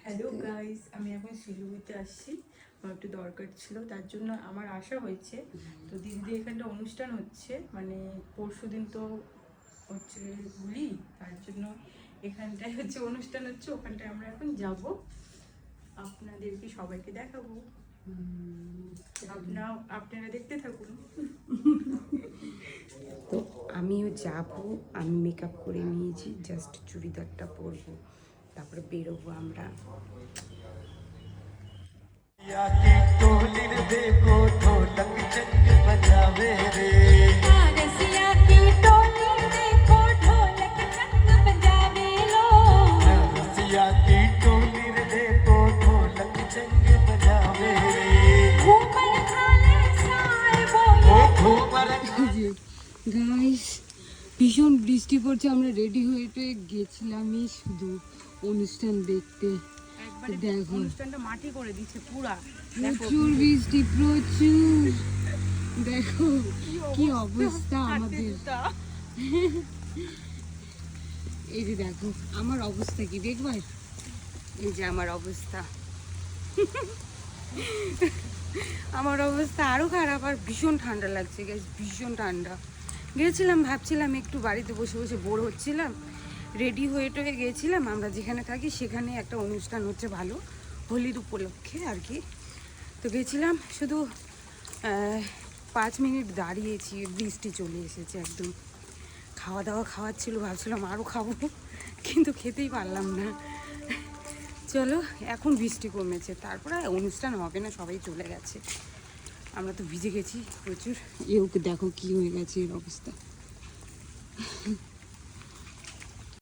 Hello guys, আমি এখন শিলিগুড়িতে আসছি। আমার একটু দরকার ছিল, তার জন্য আমার আসা হয়েছে। তো দিদিদের এখানটা অনুষ্ঠান হচ্ছে, মানে পরশুদিন তো হচ্ছে হোলি, তার জন্য এখানটায় হচ্ছে অনুষ্ঠান হচ্ছে, ওখানটায় আমরা এখন যাব, আপনাদেরকে সবাইকে দেখাবো। আপনারা দেখতে থাকুন। তো আমিও যাব, আমি মেকআপ করে নিয়েছি, জাস্ট চুড়িদারটা পরবো, তারপরে বেরোবো আমরা। গাইস, ভীষণ বৃষ্টি পড়ছে, আমরা রেডি হয়ে গেছিলামই শুধু অনুষ্ঠান দেখতে। দেখো অনুষ্ঠানটা মাটি করে দিচ্ছে পুরা, প্রচুর বৃষ্টি, প্রচুর। দেখো কি অবস্থা আমাদের। এই যে দেখো আমার অবস্থা কি দেখবার, এই যে আমার অবস্থা। আমার অবস্থা আরো খারাপ, আর ভীষণ ঠান্ডা লাগছে গাইস, ভীষণ ঠান্ডা। গেছিলাম, ভাবছিলাম একটু বাড়িতে বসে বসে বোর হচ্ছিলাম, রেডি হয়ে টয়ে গেছিলাম। আমরা যেখানে থাকি সেখানে একটা অনুষ্ঠান হচ্ছে ভালো, হোলির উপলক্ষে আর কি। তো গেছিলাম, শুধু 5 মিনিট দাঁড়িয়েছি, বৃষ্টি চলে এসেছে একদম। খাওয়া দাওয়া খাওয়াচ্ছিল, ভাবছিলাম আরও খাবো, কিন্তু খেতেই পারলাম না। চলো, এখন বৃষ্টি কমেছে, তারপরে অনুষ্ঠান হবে না, সবাই চলে গেছে। আমরা তো ভিজে গেছি প্রচুর। এও দেখো কি হয়ে গেছে এর অবস্থা।